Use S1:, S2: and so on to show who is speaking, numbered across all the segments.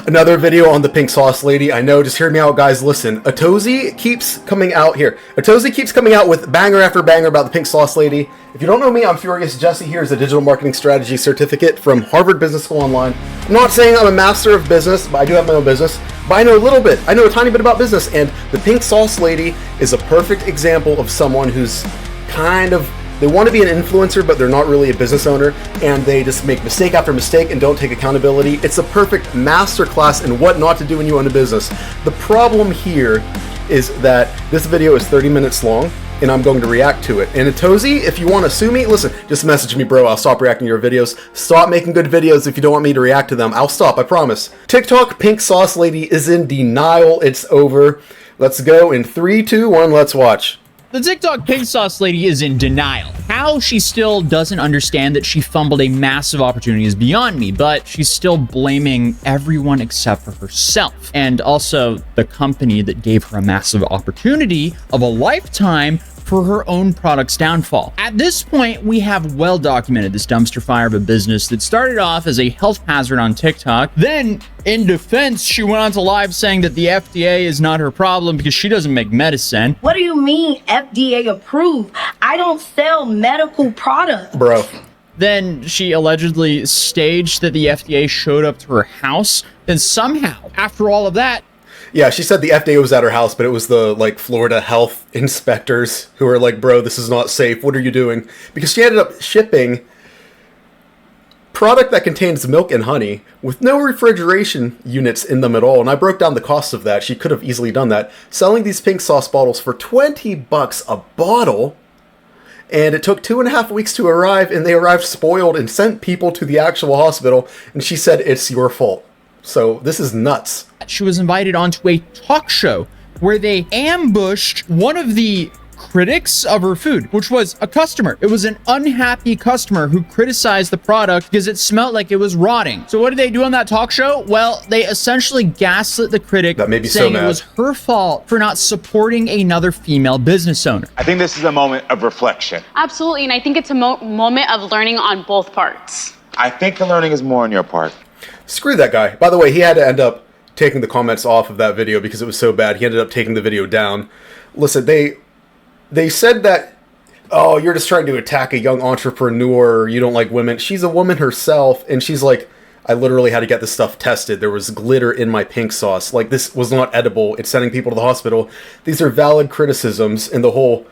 S1: Another video on the pink sauce lady. I know, just hear me out, guys. Listen, Atozy keeps coming out here. Atozy keeps coming out with banger after banger about the pink sauce lady. If you don't know me, I'm FuriousJesse. Here's a digital marketing strategy certificate from Harvard Business School Online. I'm not saying I'm a master of business, but I do have my own business. But I know a little bit. I know a tiny bit about business, and the pink sauce lady is a perfect example of someone who's kind of, they want to be an influencer, but they're not really a business owner, and they just make mistake after mistake and don't take accountability. It's a perfect masterclass in what not to do when you own a business. The problem here is that this video is 30 minutes long, and I'm going to react to it. And Atozy, if you want to sue me, listen, just message me, bro. I'll stop reacting to your videos. Stop making good videos if you don't want me to react to them. I'll stop, I promise. TikTok pink sauce lady is in denial. It's over. Let's go in 3, 2, 1, let's watch.
S2: The TikTok pink sauce lady is in denial. How she still doesn't understand that she fumbled a massive opportunity is beyond me, but she's still blaming everyone except for herself. And also the company that gave her a massive opportunity of a lifetime for her own product's downfall. At this point, we have well documented this dumpster fire of a business that started off as a health hazard on TikTok. Then, in defense, she went on to live saying that the FDA is not her problem because she doesn't make medicine.
S3: What do you mean FDA approved? I don't sell medical products.
S1: Bro.
S2: Then she allegedly staged that the FDA showed up to her house. Then somehow, after all of that,
S1: Yeah, she said the FDA was at her house, but it was the, like, Florida health inspectors who were like, bro, this is not safe. What are you doing? Because she ended up shipping product that contains milk and honey with no refrigeration units in them at all. And I broke down the cost of that. She could have easily done that. Selling these pink sauce bottles for 20 bucks a bottle. And it took 2.5 weeks to arrive, and they arrived spoiled and sent people to the actual hospital. And she said, it's your fault. So this is nuts.
S2: she was invited onto a talk show where they ambushed one of the critics of her food, which was a customer. It was an unhappy customer who criticized the product because it smelled like it was rotting. So what did they do on that talk show? Well, they essentially gaslit the critic,
S1: that made me
S2: saying
S1: so mad.
S2: It was her fault for not supporting another female business owner.
S4: I think this is a moment of reflection.
S5: Absolutely, and I think it's a moment of learning on both parts.
S4: I think the learning is more on your part.
S1: Screw that guy. By the way, he had to end up taking the comments off of that video because it was so bad. He ended up taking the video down. Listen, they said that, oh, you're just trying to attack a young entrepreneur, you don't like women. She's a woman herself, and she's like, I literally had to get this stuff tested. There was glitter in my pink sauce. Like, this was not edible. It's sending people to the hospital. These are valid criticisms, and the whole,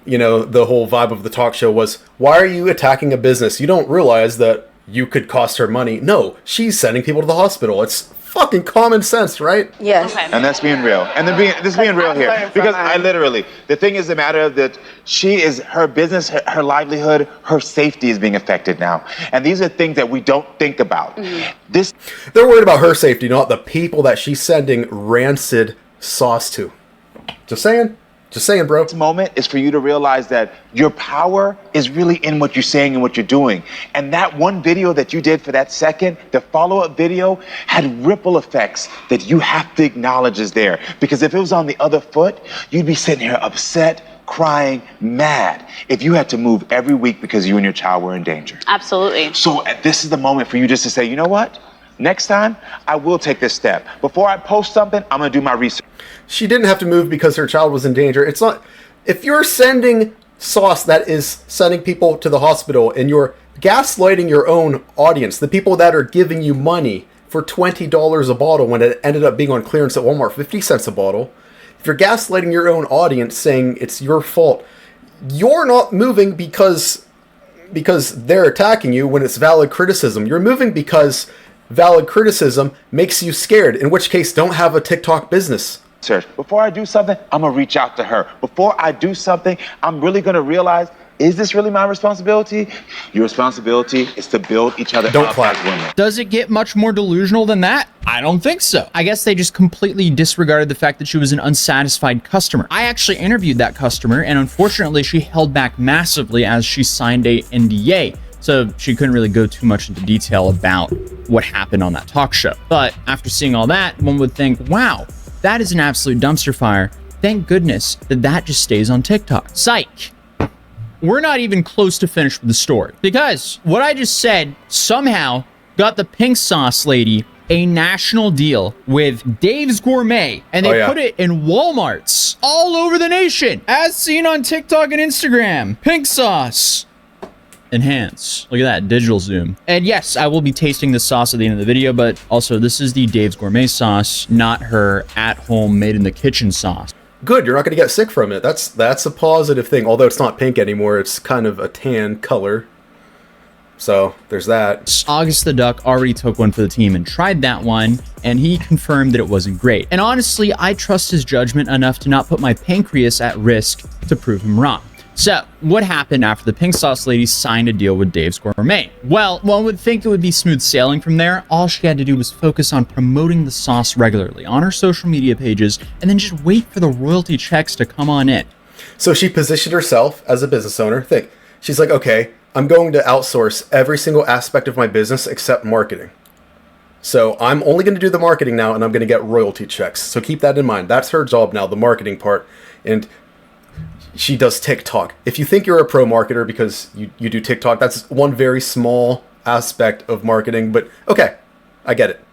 S1: you know, the whole vibe of the talk show was, why are you attacking a business? You don't realize that you could cost her money. No, she's sending people to the hospital. It's fucking common sense, right?
S3: Yes.
S5: Okay.
S4: And that's being real. And this is being real here. Because I literally, the thing is the matter of that she is, her business, her livelihood, her safety is being affected now. And these are things that we don't think about.
S5: Mm-hmm.
S1: They're worried about her safety, not the people that she's sending rancid sauce to. Just saying. Just saying, bro.
S4: This moment is for you to realize that your power is really in what you're saying and what you're doing. And that one video that you did for that second, the follow-up video, had ripple effects that you have to acknowledge is there. Because if it was on the other foot, you'd be sitting here upset, crying, mad, if you had to move every week because you and your child were in danger.
S5: Absolutely.
S4: So this is the moment for you just to say, you know what? Next time, I will take this step. Before I post something, I'm going to do my research.
S1: She didn't have to move because her child was in danger. It's not, if you're sending sauce that is sending people to the hospital and you're gaslighting your own audience, the people that are giving you money for $20 a bottle when it ended up being on clearance at Walmart, 50 cents a bottle. If you're gaslighting your own audience saying it's your fault, you're not moving because they're attacking you when it's valid criticism. You're moving because valid criticism makes you scared, in which case don't have a TikTok business.
S4: Before I do something, I'm going to reach out to her. Before I do something, I'm really going to realize, is this really my responsibility? Your responsibility is to build each other
S1: Don't
S4: up
S1: clap.
S4: as women.
S2: Does it get much more delusional than that? I don't think so. I guess they just completely disregarded the fact that she was an unsatisfied customer. I actually interviewed that customer, and unfortunately she held back massively as she signed a NDA. So she couldn't really go too much into detail about what happened on that talk show. But after seeing all that, one would think, wow, that is an absolute dumpster fire. Thank goodness that just stays on TikTok. Psych. We're not even close to finished with the story, because what I just said somehow got the pink sauce lady a national deal with Dave's Gourmet, and they put it in Walmarts all over the nation, as seen on TikTok and Instagram. Pink sauce. Enhance. Look at that, digital zoom. And yes, I will be tasting this sauce at the end of the video, but also this is the Dave's Gourmet sauce, not her at-home made-in-the-kitchen sauce.
S1: Good, you're not going to get sick from it. That's a positive thing, although it's not pink anymore. It's kind of a tan color. So, there's that.
S2: August the Duck already took one for the team and tried that one, and he confirmed that it wasn't great. And honestly, I trust his judgment enough to not put my pancreas at risk to prove him wrong. So, what happened after the pink sauce lady signed a deal with Dave's Gourmet? Well, one would think it would be smooth sailing from there. All she had to do was focus on promoting the sauce regularly on her social media pages, and then just wait for the royalty checks to come on in.
S1: So she positioned herself as a business owner. She's like, okay, I'm going to outsource every single aspect of my business except marketing. So I'm only going to do the marketing now, and I'm going to get royalty checks. So keep that in mind. That's her job now, the marketing part. And she does TikTok. If you think you're a pro marketer because you do TikTok, that's one very small aspect of marketing, but okay, I get it.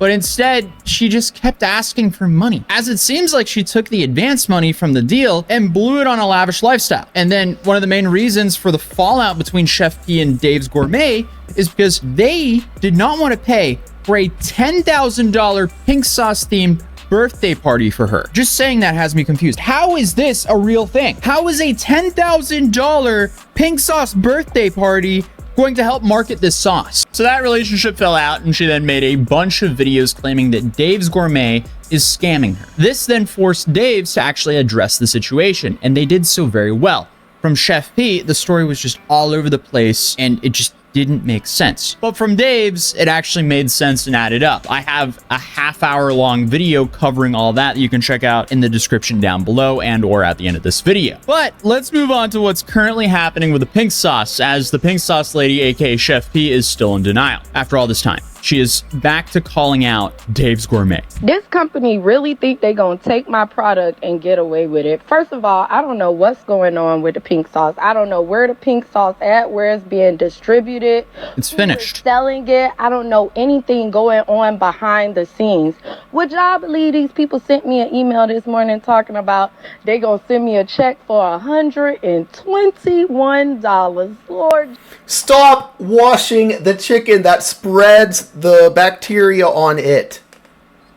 S2: But instead, she just kept asking for money, as it seems like she took the advance money from the deal and blew it on a lavish lifestyle. And then one of the main reasons for the fallout between Chef P and Dave's Gourmet is because they did not want to pay for a $10,000 pink sauce themed birthday party for her. Just saying that has me confused. How is this a real thing? How is a $10,000 pink sauce birthday party going to help market this sauce? So that relationship fell out, and she then made a bunch of videos claiming that Dave's Gourmet is scamming her. This then forced Dave's to actually address the situation, and they did so very well. From Chef P, the story was just all over the place, and it just didn't make sense. But from Dave's, it actually made sense and added up. I have a half-hour-long video covering all that you can check out in the description down below and or at the end of this video. But let's move on to what's currently happening with the pink sauce, as the pink sauce lady, aka Chef P, is still in denial. After all this time, she is back to calling out Dave's Gourmet.
S6: This company really think they gonna take my product and get away with it. First of all, I don't know what's going on with the pink sauce. I don't know where the pink sauce at, where it's being distributed.
S2: It's finished.
S6: Selling it. I don't know anything going on behind the scenes. Would y'all believe these people sent me an email this morning talking about they gonna send me a check for $121. Lord.
S1: Stop washing the chicken. That spreads the bacteria on it.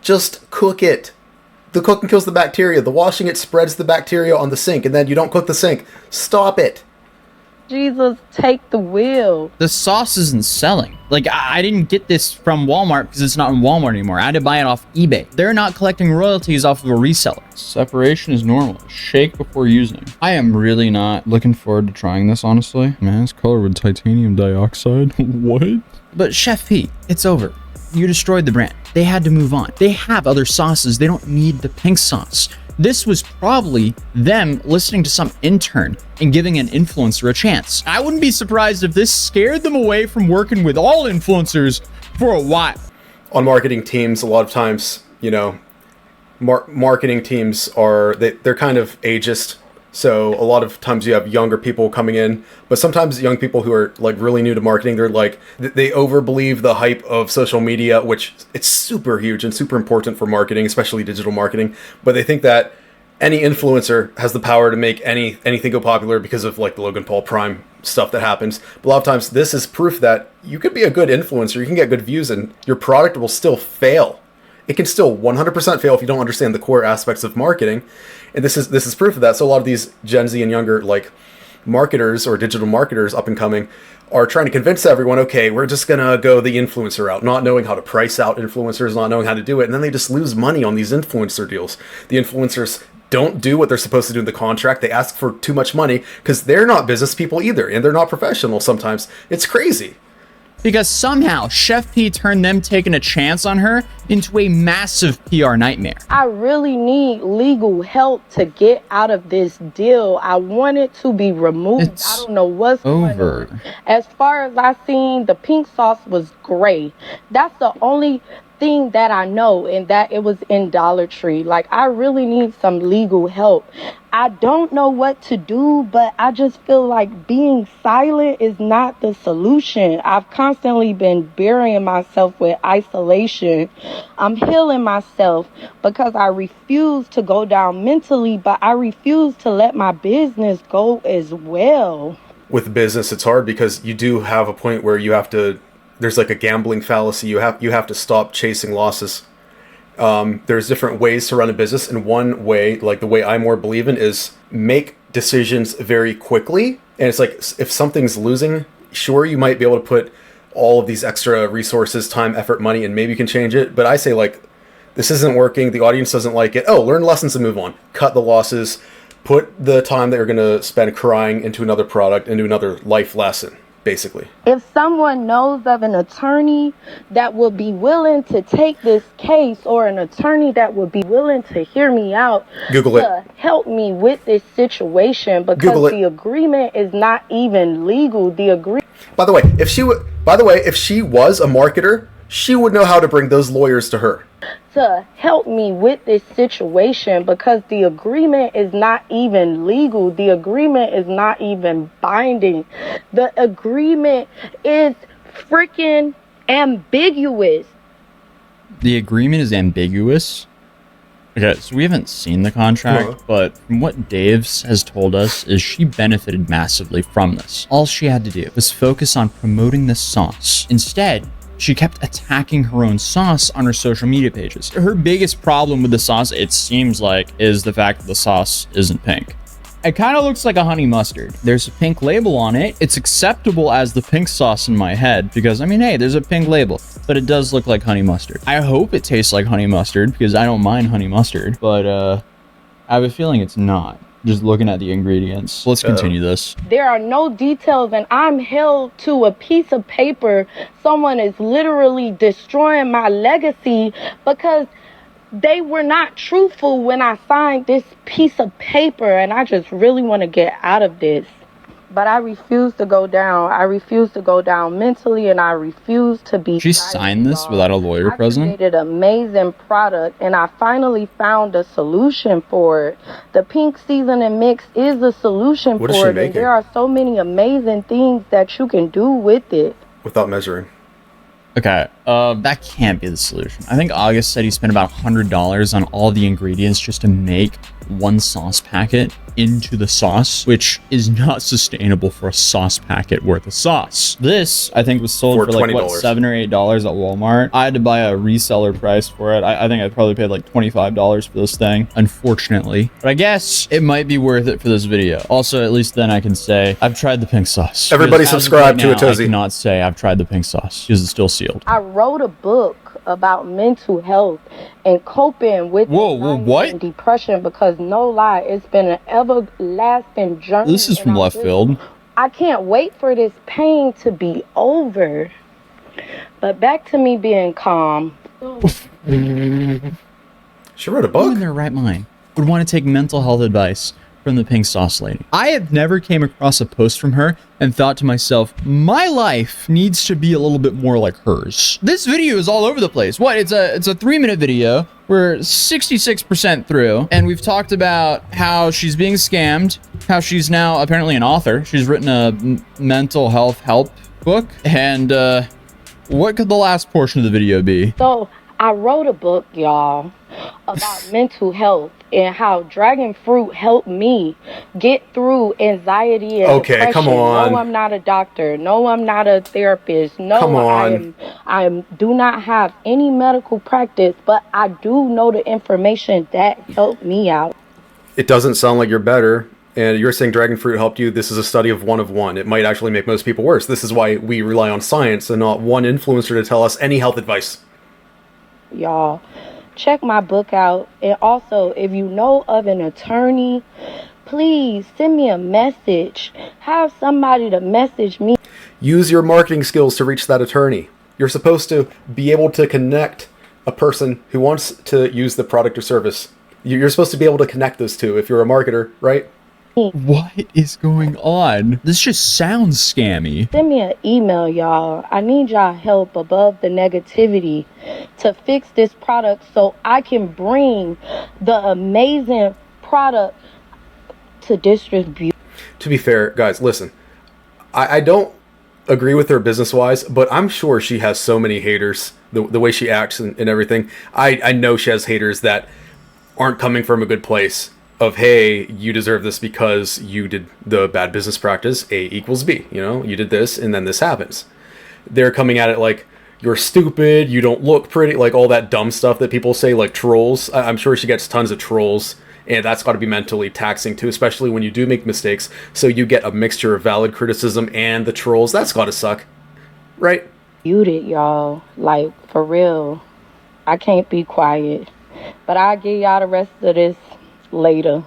S1: Just cook it. The cooking kills the bacteria. The washing it spreads the bacteria on the sink, and then you don't cook the sink. Stop it.
S6: Jesus, take the wheel.
S2: The sauce isn't selling. Like, I didn't get this from Walmart because it's not in Walmart anymore. I had to buy it off eBay. They're not collecting royalties off of a reseller. Separation is normal. Shake before using. I am really not looking forward to trying this, honestly. Man, it's colored with titanium dioxide. What? But Chef P, it's over. You destroyed the brand. They had to move on. They have other sauces. They don't need the pink sauce. This was probably them listening to some intern and giving an influencer a chance. I wouldn't be surprised if this scared them away from working with all influencers for a while.
S1: On marketing teams, a lot of times, you know, marketing teams are, they're kind of ageist. So a lot of times you have younger people coming in, but sometimes young people who are like really new to marketing, they're like, they overbelieve the hype of social media, which it's super huge and super important for marketing, especially digital marketing. But they think that any influencer has the power to make anything go popular because of like the Logan Paul Prime stuff that happens. But a lot of times this is proof that you could be a good influencer, you can get good views, and your product will still fail. It can still 100% fail if you don't understand the core aspects of marketing. And this is proof of that. So a lot of these Gen Z and younger like marketers or digital marketers up and coming are trying to convince everyone, okay, we're just gonna go the influencer route, not knowing how to price out influencers, not knowing how to do it, and then they just lose money on these influencer deals. The influencers don't do what they're supposed to do in the contract. They ask for too much money because they're not business people either, and they're not professional sometimes. It's crazy.
S2: Because somehow Chef P turned them taking a chance on her into a massive PR nightmare.
S6: I really need legal help to get out of this deal. I want it to be removed. I don't know what's
S2: over.
S6: Going on. As far as I seen, the pink sauce was gray. That's the only thing that I know, and that it was in Dollar Tree. Like, I really need some legal help. I don't know what to do, but I just feel like being silent is not the solution. I've constantly been burying myself with isolation. I'm healing myself because I refuse to go down mentally, but I refuse to let my business go as well.
S1: With business, it's hard because you do have a point where you have to, there's like a gambling fallacy. You have to stop chasing losses. There's different ways to run a business, and one way, like the way I more believe in, is make decisions very quickly. And it's like, if something's losing, sure, you might be able to put all of these extra resources, time, effort, money, and maybe you can change it. But I say, like, this isn't working, the audience doesn't like it. Oh, learn lessons and move on. Cut the losses. Put the time that you're going to spend crying into another product, into another life lesson, basically.
S6: If someone knows of an attorney that would be willing to take this case, or an attorney that would be willing to hear me out,
S1: Google
S6: to help me with this situation, because the agreement is not even legal. The agreement.
S1: By the way, if she was a marketer, she would know how to bring those lawyers to her.
S6: To help me with this situation, because the agreement is not even legal. The agreement is not even binding. The agreement is freaking ambiguous.
S2: The agreement is ambiguous? Okay, so we haven't seen the contract, but from what Daves has told us is she benefited massively from this. All she had to do was focus on promoting the sauce. Instead, she kept attacking her own sauce on her social media pages. Her biggest problem with the sauce, it seems like, is the fact that the sauce isn't pink. It kind of looks like a honey mustard. There's a pink label on it. It's acceptable as the pink sauce in my head because, I mean, hey, there's a pink label, but it does look like honey mustard. I hope it tastes like honey mustard because I don't mind honey mustard, but I have a feeling it's not. Just looking at the ingredients. Let's continue this.
S6: There are no details, and I'm held to a piece of paper. Someone is literally destroying my legacy because they were not truthful when I signed this piece of paper, and I just really want to get out of this. But I refuse to go down. I refuse to go down mentally, and I refuse to be.
S2: She signed this without a lawyer present?
S6: I created an amazing product, and I finally found a solution for it. The pink seasoning mix is a solution for it, and there are so many amazing things that you can do with it.
S1: Without measuring.
S2: Okay, that can't be the solution. I think August said he spent about $100 on all the ingredients just to make one sauce packet into the sauce, which is not sustainable for a sauce packet worth of sauce. This, I think, was sold for like, what, $7 or $8 at Walmart. I had to buy a reseller price for it. I think I probably paid like $25 for this thing, unfortunately. But I guess it might be worth it for this video. Also, at least then I can say, I've tried the pink sauce.
S1: Everybody subscribe to Atozy.
S2: I cannot say I've tried the pink sauce because it's still sealed.
S6: I wrote a book about mental health and coping with
S2: what?
S6: depression because, no lie, it's been an everlasting journey.
S2: This is from left field.
S6: I can't wait for this pain to be over. But back to me being calm.
S1: She wrote a book?
S2: Who in their right mind would want to take mental health advice from the pink sauce lady? I have never came across a post from her and thought to myself, my life needs to be a little bit more like hers. This video is all over the place. What? It's a 3-minute video. We're 66% through, and we've talked about how she's being scammed, how she's now apparently an author. She's written a mental health help book, and what could the last portion of the video be?
S6: So I wrote a book, y'all, about mental health and how dragon fruit helped me get through anxiety and depression.
S1: Okay, come on.
S6: No, I'm not a doctor. No, I'm not a therapist. No,
S1: come on.
S6: I do not have any medical practice, but I do know the information that helped me out.
S1: It doesn't sound like you're better. And you're saying dragon fruit helped you. This is a study of 1 of 1. It might actually make most people worse. This is why we rely on science and not one influencer to tell us any health advice.
S6: Y'all, check my book out. And also, if you know of an attorney, please send me a message. Have somebody to message me.
S1: Use your marketing skills to reach that attorney. You're supposed to be able to connect a person who wants to use the product or service. You're supposed to be able to connect those two if you're a marketer, right?
S2: What is going on? This just sounds scammy.
S6: Send me an email, y'all. I need y'all help above the negativity to fix this product so I can bring the amazing product to distribute.
S1: To be fair, guys, listen. I don't agree with her business-wise, but I'm sure she has so many haters, the way she acts and everything. I know she has haters that aren't coming from a good place of, hey, you deserve this because you did the bad business practice, A equals B, you know? You did this, and then this happens. They're coming at it like, you're stupid, you don't look pretty, like all that dumb stuff that people say, like trolls. I'm sure she gets tons of trolls, and that's got to be mentally taxing too, especially when you do make mistakes. So you get a mixture of valid criticism and the trolls. That's got to suck, right?
S6: It, y'all. Like, for real. I can't be quiet. But I'll give y'all the rest of this later.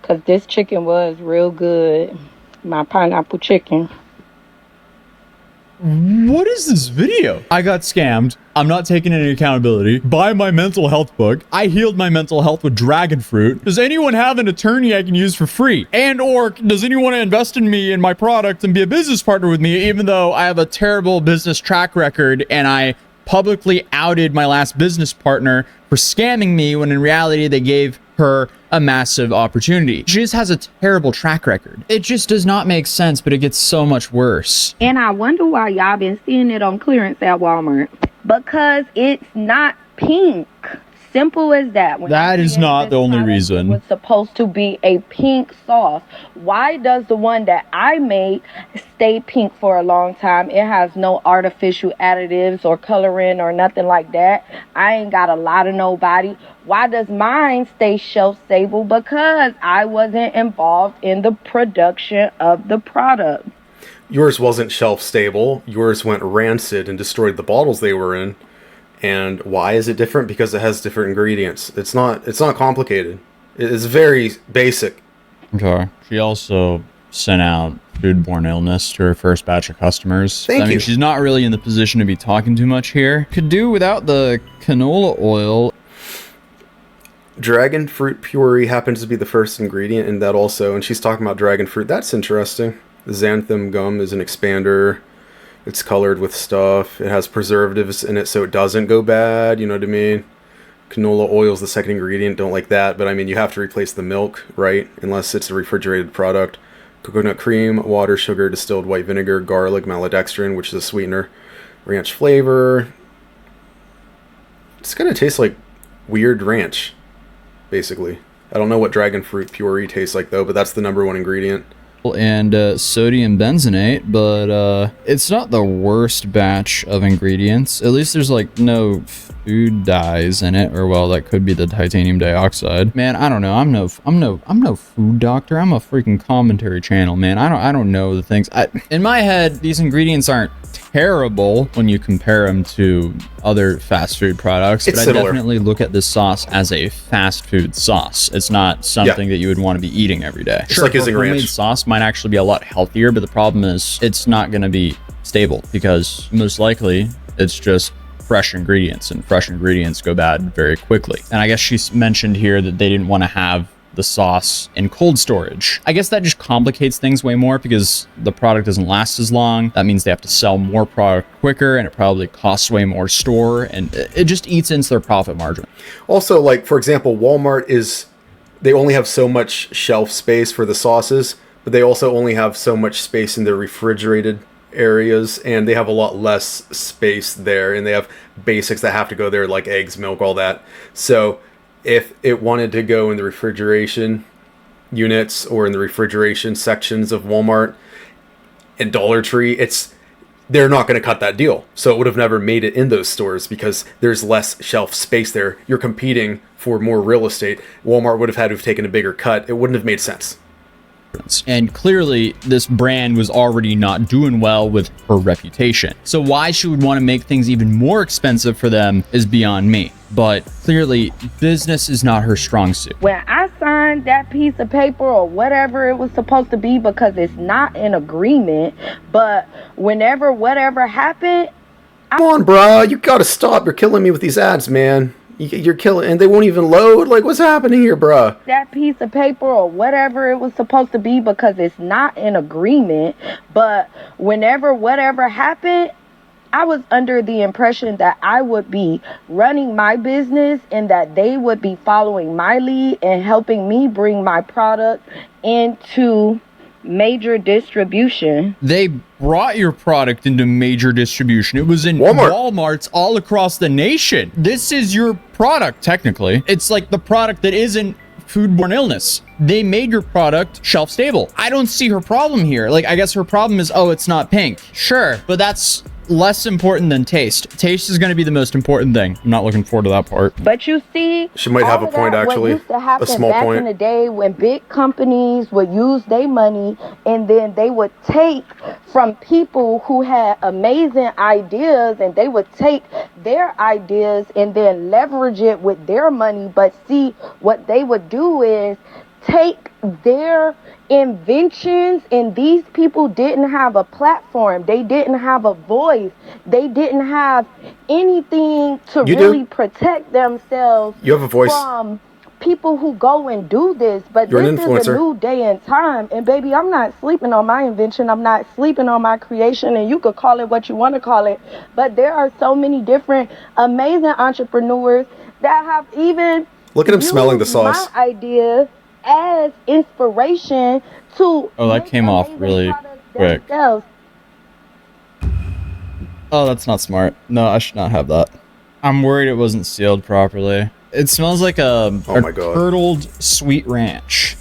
S6: Because this chicken was real good. My pineapple chicken.
S2: What is this video? I got scammed. I'm not taking any accountability. Buy my mental health book. I healed my mental health with dragon fruit. Does anyone have an attorney I can use for free? And or does anyone want to invest in me and my product and be a business partner with me, even though I have a terrible business track record and I publicly outed my last business partner for scamming me when in reality they gave her a massive opportunity. She just has a terrible track record. It just does not make sense, but it gets so much worse.
S6: And I wonder why y'all been seeing it on clearance at Walmart. Because it's not pink. Simple as that. When
S2: That is not the only reason.
S6: It was supposed to be a pink sauce. Why does the one that I made stay pink for a long time? It has no artificial additives or coloring or nothing like that. I ain't got a lot of nobody. Why does mine stay shelf stable? Because I wasn't involved in the production of the product.
S1: Yours wasn't shelf stable. Yours went rancid and destroyed the bottles they were in. And why is it different? Because it has different ingredients. It's not complicated. It's very basic.
S2: Okay. She also sent out foodborne illness to her first batch of customers.
S1: Thank you.
S2: She's not really in the position to be talking too much here. Could do without the canola oil.
S1: Dragon fruit puree happens to be the first ingredient in that also. And she's talking about dragon fruit. That's interesting. The xanthan gum is an expander. It's colored with stuff. It has preservatives in it so it doesn't go bad. You know what I mean? Canola oil is the second ingredient. Don't like that. But I mean, you have to replace the milk, right? Unless it's a refrigerated product. Coconut cream, water, sugar, distilled white vinegar, garlic, maltodextrin, which is a sweetener. Ranch flavor. It's going to taste like weird ranch, basically. I don't know what dragon fruit puree tastes like, though, but that's the #1 ingredient.
S2: And sodium benzenate, but it's not the worst batch of ingredients. At least there's like no food dyes in it, or well, that could be the titanium dioxide. Man, I don't know. I'm no food doctor. I'm a freaking commentary channel, man. I don't know the things. In my head, these ingredients aren't terrible when you compare them to other fast food products, but I definitely look at this sauce as a fast food sauce. It's not something that you would want to be eating every day.
S1: It's like using
S2: homemade
S1: ranch.
S2: Sauce might actually be a lot healthier, but the problem is it's not going to be stable because most likely it's just fresh ingredients, and fresh ingredients go bad very quickly. And I guess she mentioned here that they didn't want to have the sauce in cold storage. I guess that just complicates things way more because the product doesn't last as long. That means they have to sell more product quicker, and it probably costs way more to store, and it just eats into their profit margin.
S1: Also, like, for example, Walmart they only have so much shelf space for the sauces, but they also only have so much space in their refrigerated areas, and they have a lot less space there, and they have basics that have to go there, like eggs, milk, all that. So if it wanted to go in the refrigeration units or in the refrigeration sections of Walmart and Dollar Tree, they're not going to cut that deal. So it would have never made it in those stores because there's less shelf space there. You're competing for more real estate. Walmart would have had to have taken a bigger cut. It wouldn't have made sense.
S2: And clearly this brand was already not doing well with her reputation. So why she would want to make things even more expensive for them is beyond me. But clearly business is not her strong suit.
S6: When I signed that piece of paper or whatever it was supposed to be, because it's not an agreement, but whenever whatever happened,
S1: Come on, bruh. You gotta stop. You're killing me with these ads, man. You're killing, and they won't even load. Like, what's happening here, bruh?
S6: That piece of paper or whatever it was supposed to be, because it's not an agreement. But whenever whatever happened, I was under the impression that I would be running my business and that they would be following my lead and helping me bring my product into major distribution.
S2: They brought your product into major distribution. It was in
S1: Walmart.
S2: Walmarts all across the nation. This is your product, technically. It's like the product that isn't foodborne illness. They made your product shelf stable. I don't see her problem here. Like, I guess her problem is, oh, it's not pink. Sure, but that's less important than taste. Taste is going to be the most important thing. I'm not looking forward to that part.
S6: But you see,
S1: She might have
S6: all
S1: a
S6: of
S1: point,
S6: that,
S1: actually.
S6: What used to happen
S1: A small
S6: back
S1: point.
S6: in the day when big companies would use their money and then they would take from people who had amazing ideas, and they would take their ideas and then leverage it with their money. But see, what they would do is take their inventions, and these people didn't have a platform, they didn't have a voice, they didn't have anything to
S1: You
S6: really
S1: do.
S6: protect themselves
S1: You have a voice.
S6: from people who go and do this. But
S1: You're an
S6: this is a
S1: influencer.
S6: new day and time, and baby, I'm not sleeping on my invention, I'm not sleeping on my creation, and you could call it what you want to call it, but there are so many different amazing entrepreneurs that have even
S1: Look at him smelling the
S6: used
S1: sauce.
S6: my idea as inspiration to
S2: Oh, that
S6: make
S2: came off
S6: amazing
S2: really
S6: products
S2: quick.
S6: themselves.
S2: Oh, that's not smart. No, I should not have that. I'm worried it wasn't sealed properly. It smells like a
S1: Oh my God.
S2: curdled sweet ranch.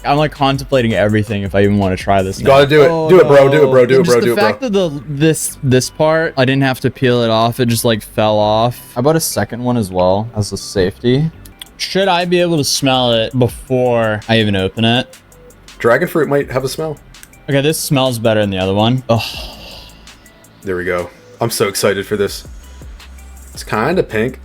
S2: I'm like contemplating everything if I even want to try this.
S1: You gotta do it. Do it, bro. Do it, bro. Do it,
S2: And
S1: bro.
S2: just
S1: Do it,
S2: the
S1: bro.
S2: fact that this part, I didn't have to peel it off. It just like fell off. I bought a second one as well as a safety. Should I be able to smell it before I even open it?
S1: Dragon fruit might have a smell.
S2: Okay, this smells better than the other one. Oh,
S1: There we go. I'm so excited for this. It's kind of pink.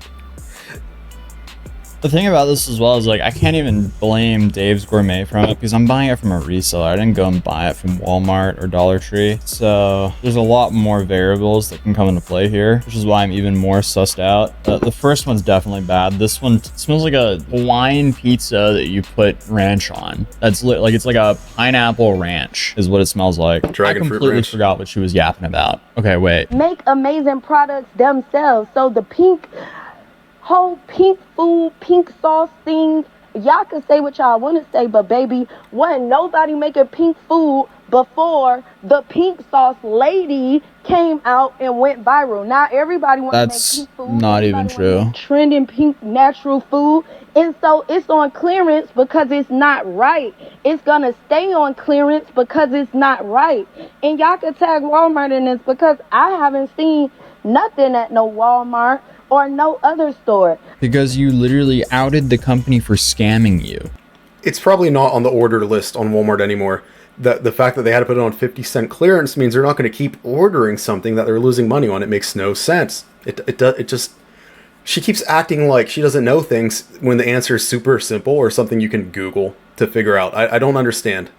S2: the thing about this as well is like I can't even blame Dave's Gourmet from it because I'm buying it from a reseller. I didn't go and buy it from Walmart or Dollar Tree. So there's a lot more variables that can come into play here, which is why I'm even more sussed out. The first one's definitely bad. This one smells like a Hawaiian pizza that you put ranch on. That's like it's like a pineapple ranch is what it smells like.
S1: Dragon
S2: I
S1: fruit
S2: completely
S1: ranch.
S2: forgot what she was yapping about. Okay, wait.
S6: Make amazing products themselves. So the whole pink food, pink sauce thing, y'all can say what y'all want to say, but baby, wasn't nobody making pink food before the pink sauce lady came out and went viral. Now everybody wants to
S2: That's
S6: make pink food.
S2: not even
S6: Everybody wanna
S2: true.
S6: make trending pink natural food, and so it's on clearance because it's not right. It's gonna stay on clearance because it's not right. And y'all can tag Walmart in this because I haven't seen nothing at no Walmart or no other store.
S2: Because you literally outed the company for scamming you.
S1: It's probably not on the order list on Walmart anymore. The fact that they had to put it on 50-cent clearance means they're not going to keep ordering something that they're losing money on. It makes no sense. It just... She keeps acting like she doesn't know things when the answer is super simple or something you can Google to figure out. I don't understand.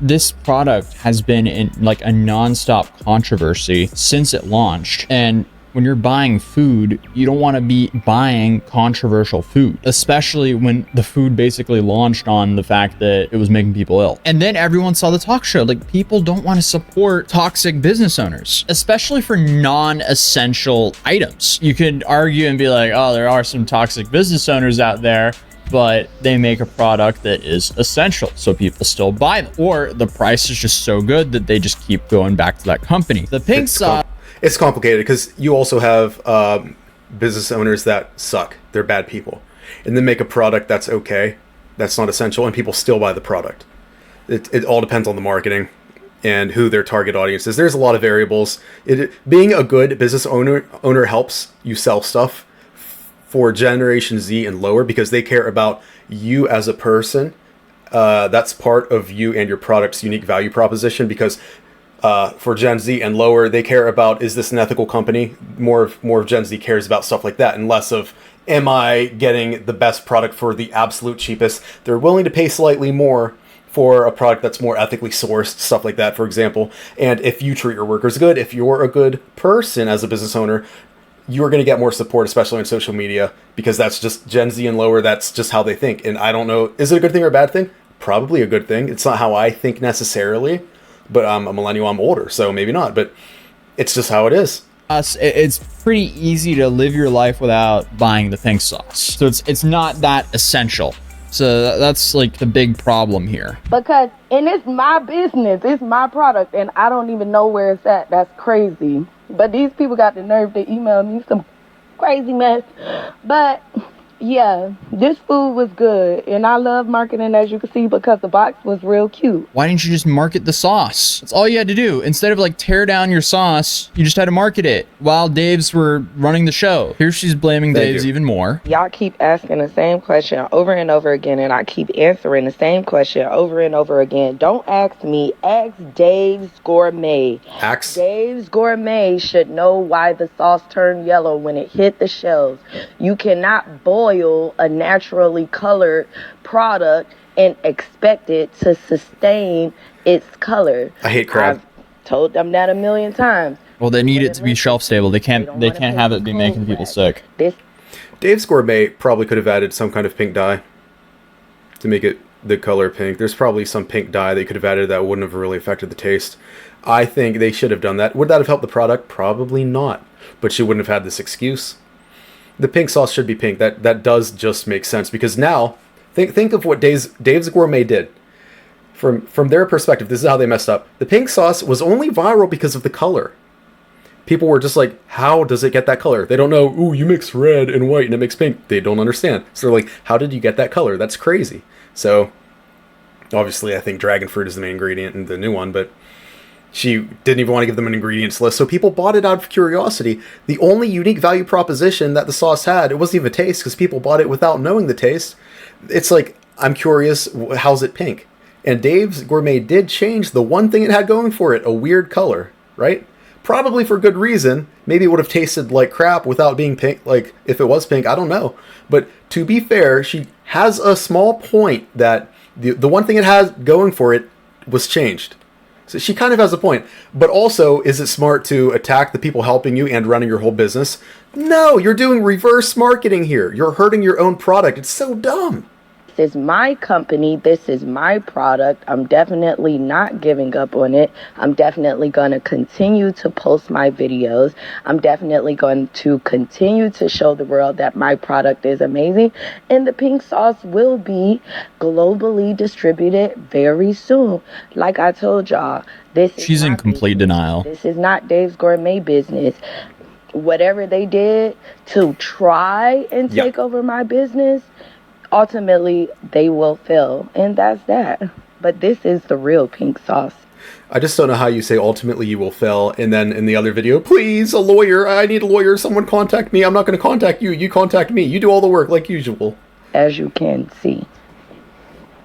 S2: This product has been in like a non-stop controversy since it launched, and when you're buying food, you don't want to be buying controversial food, especially when the food basically launched on the fact that it was making people ill. And then everyone saw the talk show. Like, people don't want to support toxic business owners, especially for non-essential items. You could argue and be like, oh, there are some toxic business owners out there, but they make a product that is essential, so people still buy them. Or the price is just so good that they just keep going back to that company. The pink sauce.
S1: It's complicated because you also have business owners that suck. They're bad people. And then make a product that's okay, that's not essential, and people still buy the product. It all depends on the marketing and who their target audience is. There's a lot of variables. Being a good business owner helps you sell stuff for Generation Z and lower because they care about you as a person. That's part of you and your product's unique value proposition because for Gen Z and lower, they care about, is this an ethical company? More of Gen Z cares about stuff like that and less of, am I getting the best product for the absolute cheapest? They're willing to pay slightly more for a product that's more ethically sourced, stuff like that, for example. And if you treat your workers good, if you're a good person as a business owner, you're going to get more support, especially on social media, because that's just Gen Z and lower. That's just how they think. And I don't know, is it a good thing or a bad thing? Probably a good thing. It's not how I think necessarily, but I'm a millennial, I'm older, so maybe not, but it's just how it is.
S2: It's pretty easy to live your life without buying the pink sauce. So it's not that essential. So that's like the big problem here.
S6: Because, and it's my business, it's my product, and I don't even know where it's at. That's crazy. But these people got the nerve to email me some crazy mess. But yeah, this food was good, and I love marketing, as you can see, because the box was real cute.
S2: Why didn't you just market the sauce? That's all you had to do. Instead of like tear down your sauce, you just had to market it while Dave's were running the show. Here she's blaming Dave's even more.
S6: Y'all keep asking the same question over and over again, and I keep answering the same question over and over again. Don't ask me, ask Dave's Gourmet.
S1: Axe.
S6: Dave's Gourmet should know why the sauce turned yellow when it hit the shelves. You cannot boil a naturally colored product and expect it to sustain its color.
S1: I hate crab.
S6: I've told them that a million times.
S2: Well, they need it to be shelf stable. They can't have it be making people sick.
S1: Dave's Gourmet probably could have added some kind of pink dye to make it the color pink. There's probably some pink dye they could have added that wouldn't have really affected the taste. I think they should have done that. Would that have helped the product? Probably not. But she wouldn't have had this excuse. The pink sauce should be pink. That does just make sense, because now think of what Dave's Gourmet did. From their perspective, this is how they messed up. The pink sauce was only viral because of the color. People were just like, how does it get that color? They don't know, ooh, you mix red and white and it makes pink. They don't understand. So they're like, how did you get that color? That's crazy. So obviously I think dragon fruit is the main ingredient in the new one, but she didn't even want to give them an ingredients list. So people bought it out of curiosity. The only unique value proposition that the sauce had, it wasn't even taste, because people bought it without knowing the taste. It's like, I'm curious, how's it pink? And Dave's Gourmet did change the one thing it had going for it, a weird color, right? Probably for good reason. Maybe it would have tasted like crap without being pink. Like, if it was pink, I don't know. But to be fair, she has a small point that the one thing it has going for it was changed. So she kind of has a point. But also, is it smart to attack the people helping you and running your whole business? No, you're doing reverse marketing here. You're hurting your own product. It's so dumb.
S6: This is my company. This is my product. I'm definitely not giving up on it. I'm definitely going to continue to post my videos. I'm definitely going to continue to show the world that my product is amazing. And the pink sauce will be globally distributed very soon. Like I told y'all,
S2: She's in complete denial.
S6: This is not Dave's Gourmet business. Whatever they did to try and take over my business, ultimately they will fail, and that's that. But this is the real pink sauce.
S1: I just don't know how you say ultimately you will fail, and then in the other video, please, a lawyer, I need a lawyer, someone contact me. I'm not going to contact you, you contact me, you do all the work like usual.
S6: As you can see,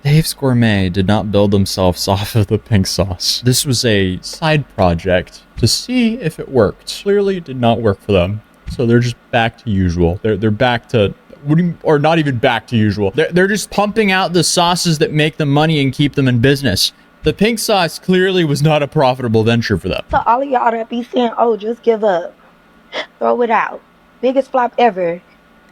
S2: Dave's Gourmet did not build themselves off of the pink sauce. This was a side project to see if it worked. Clearly it did not work for them, so they're just back to usual. They're back to, or not even back to usual. They're just pumping out the sauces that make them money and keep them in business. The pink sauce clearly was not a profitable venture for them.
S3: So all of y'all that be saying, oh, just give up, throw it out, biggest flop ever,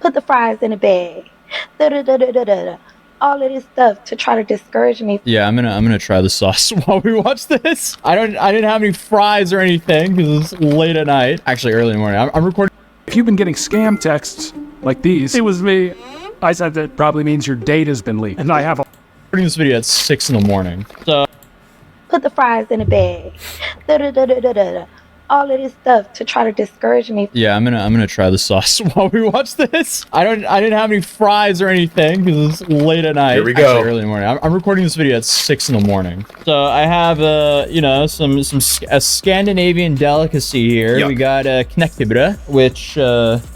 S3: put the fries in a bag, da-da-da-da-da-da, all of this stuff to try to discourage me.
S2: Yeah, I'm gonna try the sauce while we watch this. I didn't have any fries or anything because it's late at night. Actually, early in the morning. I'm recording.
S7: If you've been getting scam texts like these, it was me. I said that probably means your data's been leaked. And I have
S2: recording this video at 6 in the morning. So
S3: Put the fries in a bag, da-da-da-da-da-da, all of this stuff to try to discourage me.
S2: yeah, I'm gonna try the sauce while we watch this. I didn't have any fries or anything because it's late at night.
S1: Here we go.
S2: Actually, early in the morning. I'm recording this video at 6 in the morning. So I have a Scandinavian delicacy here.
S1: Yuck.
S2: We got a knäckebröd, which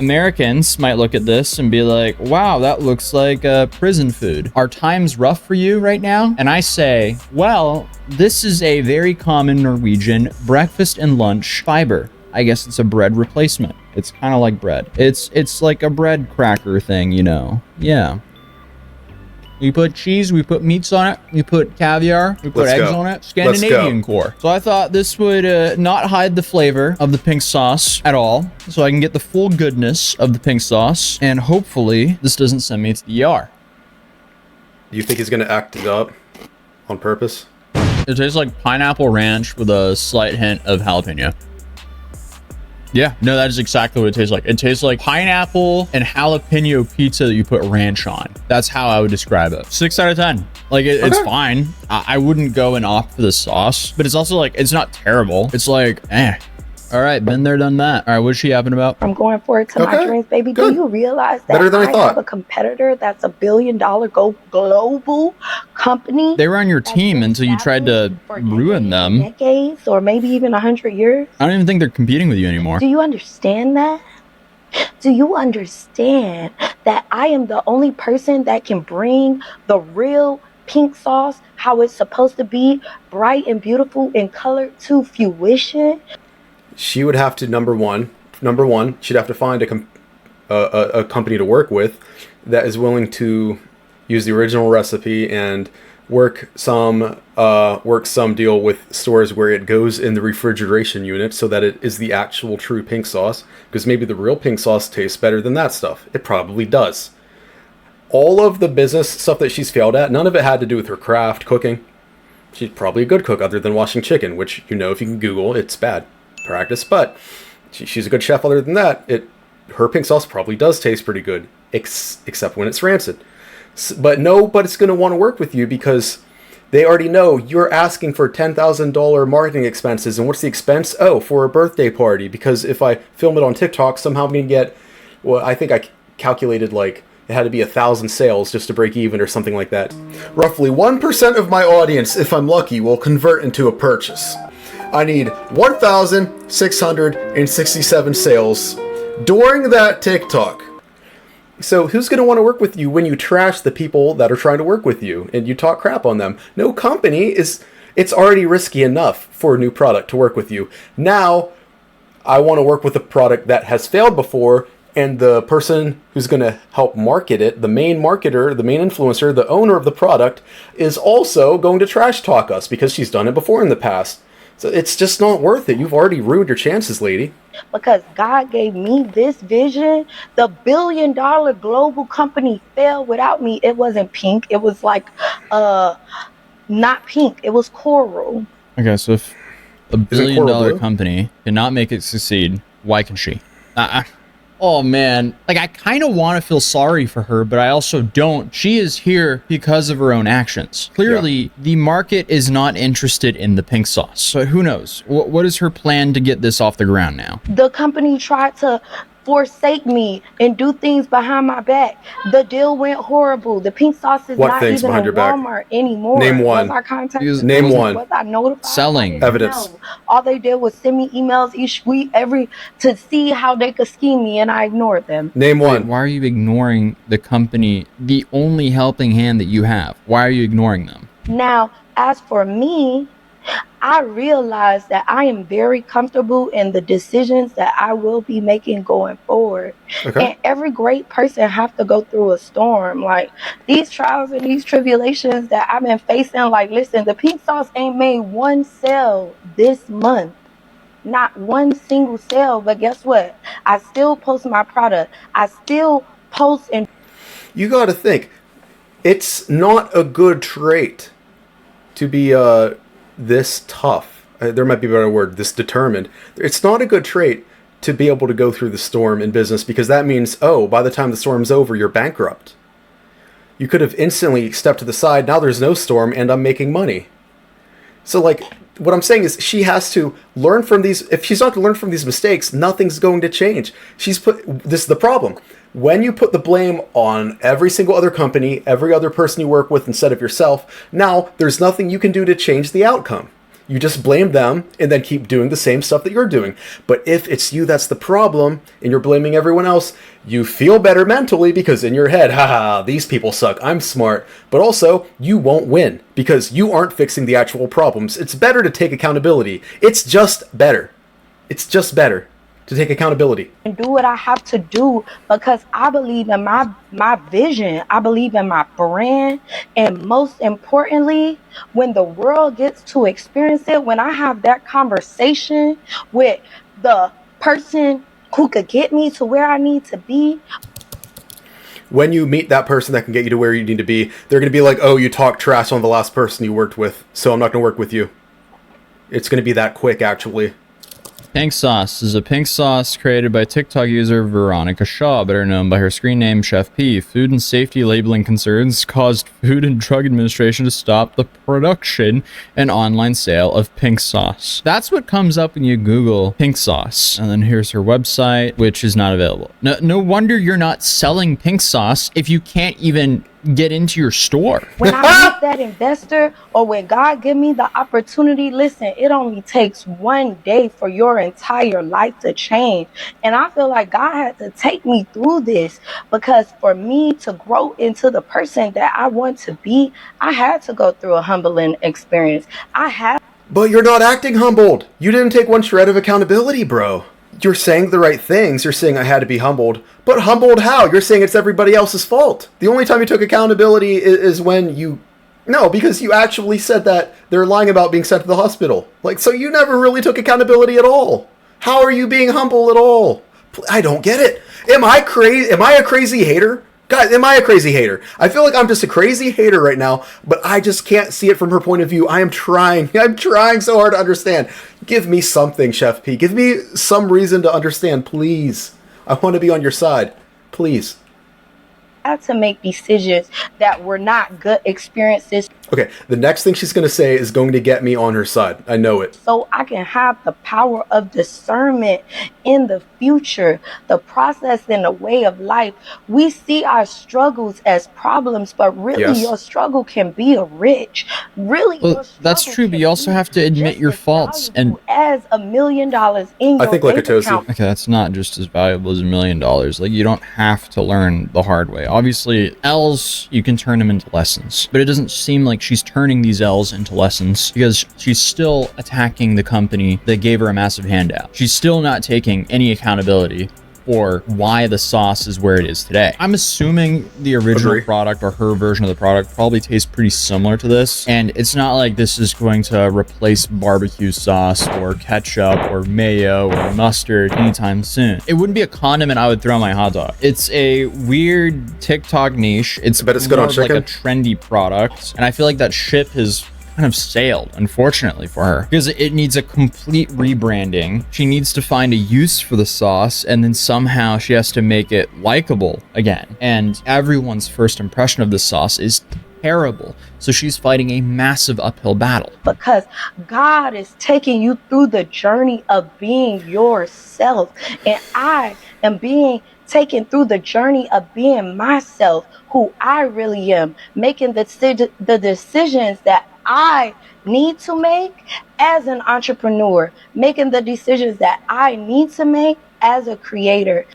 S2: Americans might look at this and be like, wow, that looks like prison food. Are times rough for you right now? And I say, well, this is a very common Norwegian breakfast and lunch fiber. I guess it's a bread replacement. It's kind of like bread. It's like a bread cracker thing, you know. Yeah. We put cheese, we put meats on it, we put caviar, we put
S1: Let's
S2: eggs
S1: go.
S2: on it.
S1: Let's
S2: Scandinavian
S1: go.
S2: core. So I thought this would not hide the flavor of the pink sauce at all. So I can get the full goodness of the pink sauce. And hopefully this doesn't send me to the ER.
S1: Do you think he's gonna act it up on purpose?
S2: It tastes like pineapple ranch with a slight hint of jalapeno. Yeah, no, that is exactly what it tastes like. It tastes like pineapple and jalapeno pizza that you put ranch on. That's how I would describe it. 6 out of 10. Like, it's fine. I wouldn't go and opt for the sauce, but it's also like, it's not terrible. It's like, All right, been there, done that. All right, what's she yapping about?
S3: I'm going forward to my dreams, baby.
S1: Good.
S3: Do you realize that
S1: Better than I thought.
S3: have a competitor that's $1 billion global company?
S2: They were on your team until you tried to ruin them.
S3: Decades or maybe even 100 years.
S2: I don't even think they're competing with you anymore.
S3: Do you understand that? Do you understand that I am the only person that can bring the real pink sauce, how it's supposed to be, bright and beautiful in color, to fruition?
S1: She would have to number one, she'd have to find a company to work with that is willing to use the original recipe and work some deal with stores where it goes in the refrigeration unit so that it is the actual true pink sauce, because maybe the real pink sauce tastes better than that stuff. It probably does. All of the business stuff that she's failed at, none of it had to do with her craft cooking. She's probably a good cook other than washing chicken, which, you know, if you can Google, it's bad practice, but she's a good chef other than that. Her pink sauce probably does taste pretty good, except when it's rancid. But nobody's going to want to work with you because they already know you're asking for $10,000 marketing expenses. And what's the expense? Oh, for a birthday party. Because if I film it on TikTok, somehow I'm going to get, well, I think I calculated like it had to be 1,000 sales just to break even or something like that. Roughly 1% of my audience, if I'm lucky, will convert into a purchase. I need 1,667 sales during that TikTok. So who's going to want to work with you when you trash the people that are trying to work with you and you talk crap on them? No company it's already risky enough for a new product to work with you. Now, I want to work with a product that has failed before, and the person who's going to help market it, the main marketer, the main influencer, the owner of the product, is also going to trash talk us because she's done it before in the past. So it's just not worth it. You've already ruined your chances, lady.
S3: Because God gave me this vision. The $1 billion global company failed without me. It wasn't pink. It was like, not pink. It was coral.
S2: Okay, so if a $1 billion
S1: blue?
S2: company cannot make it succeed, why can she? Oh man, like I kind of want to feel sorry for her, but I also don't. She is here because of her own actions. Clearly, the market is not interested in the pink sauce. So who knows? What is her plan to get this off the ground now?
S3: The company tried to forsake me and do things behind my back. The deal went horrible. The pink sauce is
S1: What
S3: not
S1: things
S3: even
S1: behind
S3: in
S1: your back?
S3: Walmart anymore.
S1: Name one.
S3: Was I contacted?
S2: Because-
S1: Name one.
S3: Was I notified?
S2: Selling.
S1: Evidence.
S3: No. All they did was send me emails each week to see how they could scheme me, and I ignored them.
S1: Name one.
S2: Why are you ignoring the company, the only helping hand that you have? Why are you ignoring them?
S3: Now, as for me, I realize that I am very comfortable in the decisions that I will be making going forward.
S1: Okay.
S3: And every great person have to go through a storm. Like these trials and these tribulations that I've been facing, like listen, the pink sauce ain't made one sale this month. Not one single sale, but guess what? I still post my product. I still post and
S1: You got to think, it's not a good trait to be this tough. There might be a better word, this determined. It's not a good trait to be able to go through the storm in business, because that means, oh, by the time the storm's over, you're bankrupt. You could have instantly stepped to the side. Now there's no storm and I'm making money. So like, what I'm saying is she has to learn from these. If she's not to learn from these mistakes, nothing's going to change. This is the problem. When you put the blame on every single other company, every other person you work with instead of yourself, now there's nothing you can do to change the outcome. You just blame them and then keep doing the same stuff that you're doing. But if it's you that's the problem and you're blaming everyone else, you feel better mentally because in your head, haha, these people suck, I'm smart. But also, you won't win because you aren't fixing the actual problems. It's better to take accountability. It's just better. It's just better. to take accountability.
S3: And do what I have to do because I believe in my vision. I believe in my brand. And most importantly, when the world gets to experience it, when I have that conversation with the person who could get me to where I need to be.
S1: When you meet that person that can get you to where you need to be, they're going to be like, oh, you talked trash on the last person you worked with, so I'm not going to work with you. It's going to be that quick, actually.
S2: Pink sauce is a pink sauce created by TikTok user Veronica Shaw, better known by her screen name Chef P. Food and safety labeling concerns caused Food and Drug Administration to stop the production and online sale of pink sauce. That's what comes up when you Google pink sauce. And then here's her website, which is not available. No wonder you're not selling pink sauce if you can't even get into your store.
S3: When I meet that investor or when God give me the opportunity, listen, it only takes one day for your entire life to change. And I feel like God had to take me through this because for me to grow into the person that I want to be, I had to go through a humbling experience.
S1: But you're not acting humbled. You didn't take one shred of accountability, bro. You're saying the right things. You're saying I had to be humbled. But humbled how? You're saying it's everybody else's fault. The only time you took accountability is when you... No, because you actually said that they're lying about being sent to the hospital. Like, so you never really took accountability at all. How are you being humble at all? I don't get it. Am I crazy? Am I a crazy hater? Guys, am I a crazy hater? I feel like I'm just a crazy hater right now, but I just can't see it from her point of view. I am trying. I'm trying so hard to understand. Give me something, Chef P. Give me some reason to understand, please. I want to be on your side. Please.
S3: Had to make decisions that were not good experiences.
S1: Okay, the next thing she's going to say is going to get me on her side. I know it.
S3: So I can have the power of discernment in the future, the process and the way of life. We see our struggles as problems, but really your struggle can be a rich. Really,
S2: well, that's true, but you also have to admit your faults. And
S3: as $1 million in your
S1: I think like
S3: bank account.
S1: Atozy.
S2: Okay, that's not just as valuable as $1 million. Like, you don't have to learn the hard way. Obviously, L's, you can turn them into lessons, but it doesn't seem like she's turning these L's into lessons because she's still attacking the company that gave her a massive handout. She's still not taking any accountability for why the sauce is where it is today. I'm assuming the original product or her version of the product probably tastes pretty similar to this, and it's not like this is going to replace barbecue sauce or ketchup or mayo or mustard anytime soon. It wouldn't be a condiment I would throw on my hot dog. It's a weird TikTok niche. It's
S1: good on chicken.
S2: like a trendy product, and I feel like that ship has kind of sailed, unfortunately for her, because it needs a complete rebranding. She needs to find a use for the sauce, and then somehow she has to make it likable again. And everyone's first impression of the sauce is terrible. So she's fighting a massive uphill battle.
S3: Because God is taking you through the journey of being yourself. And I am being taken through the journey of being myself, who I really am, making the decisions that I need to make as an entrepreneur, making the decisions that I need to make as a creator.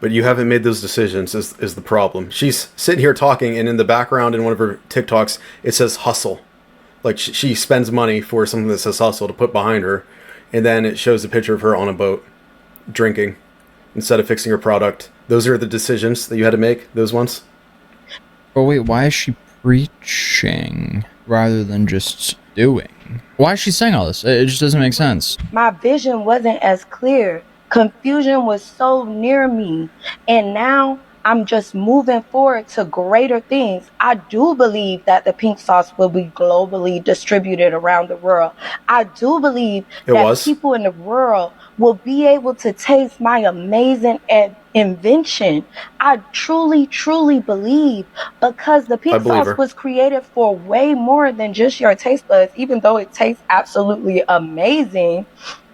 S1: But you haven't made those decisions is the problem. She's sitting here talking, and in the background in one of her TikToks, it says hustle. Like she spends money for something that says hustle to put behind her, and then it shows a picture of her on a boat drinking instead of fixing her product. Those are the decisions that you had to make, those ones?
S2: Oh wait, why is she preaching rather than just doing? Why is she saying all this? It just doesn't make sense.
S3: My vision wasn't as clear. Confusion was so near me. And now I'm just moving forward to greater things. I do believe that the pink sauce will be globally distributed around the world. I do believe people in the world will be able to taste my amazing invention. I truly, truly believe, because the pink sauce was created for way more than just your taste buds, even though it tastes absolutely amazing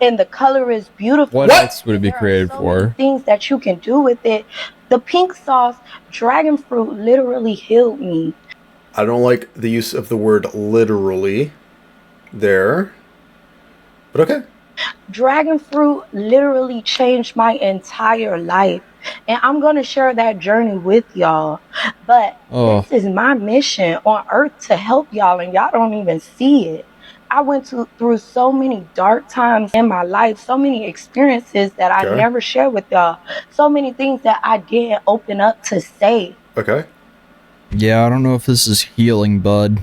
S3: and the color is beautiful.
S2: What else would it be created for?
S3: Things that you can do with it. The pink sauce, dragon fruit literally healed me.
S1: I don't like the use of the word literally there, but okay.
S3: Dragon fruit literally changed my entire life. And I'm going to share that journey with y'all. But this is my mission on earth, to help y'all, and y'all don't even see it. I went through so many dark times in my life, so many experiences that I never shared with y'all, so many things that I didn't open up to say.
S1: Okay.
S2: Yeah, I don't know if this is healing, bud.